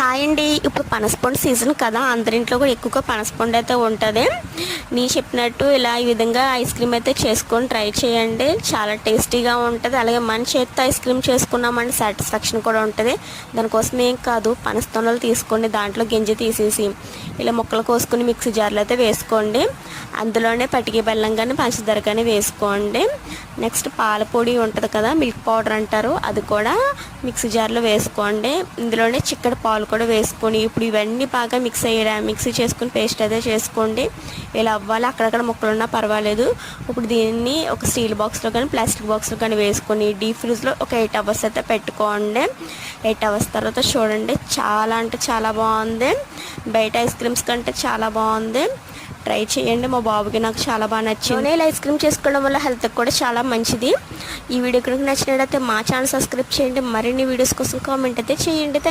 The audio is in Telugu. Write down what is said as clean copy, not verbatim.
హాయ్ అండి. ఇప్పుడు పనసపండు సీజన్ కదా, అందరింట్లో కూడా ఎక్కువగా పనసపండు అయితే ఉంటుంది. నేను చెప్పినట్టు ఈ విధంగా ఐస్ క్రీమ్ అయితే చేసుకొని ట్రై చేయండి. చాలా టేస్టీగా ఉంటుంది. అలాగే మన చేతితో ఐస్ క్రీమ్ చేసుకున్నామంటే సాటిస్ఫాక్షన్ కూడా ఉంటుంది. దానికోసం ఏం కాదు, పనస తొనలు తీసుకోండి, దాంట్లో గింజ తీసేసి ఇలా ముక్కలు కోసుకుని మిక్సీ జార్లో అయితే వేసుకోండి. అందులోనే పటికి బెల్లం కానీ పంచదార కానీ వేసుకోండి. నెక్స్ట్ పాల పొడి ఉంటుంది కదా, మిల్క్ పౌడర్ అంటారు, అది కూడా మిక్సీ జార్లో వేసుకోండి. ఇందులోనే చిక్కటి పాలు కూడా వేసుకొని ఇప్పుడు ఇవన్నీ బాగా మిక్సీ చేసుకుని పేస్ట్ అయితే చేసుకోండి. ఇలా అవ్వాలి, అక్కడక్కడ ముక్కలు ఉన్నా పర్వాలేదు. ఇప్పుడు దీన్ని ఒక స్టీల్ బాక్స్లో కానీ ప్లాస్టిక్ బాక్స్లో కానీ వేసుకొని డీప్ ఫ్రిడ్జ్లో ఒక 8 అవర్స్ అయితే పెట్టుకోండి. 8 అవర్స్ తర్వాత చూడండి, చాలా అంటే చాలా బాగుంది. బయట ఐస్ క్రీమ్స్ కంటే చాలా బాగుంది. ట్రై చేయండి. మా బాబుకి నాకు చాలా బాగా నచ్చింది. ఇలా ఐస్ క్రీమ్ చేసుకోవడం వల్ల హెల్త్కి కూడా చాలా మంచిది. ఈ వీడియో కనుక నచ్చినట్లయితే మా ఛానల్ సబ్స్క్రైబ్ చేయండి. మరిన్ని వీడియోస్ కోసం కామెంట్ అయితే చేయండి.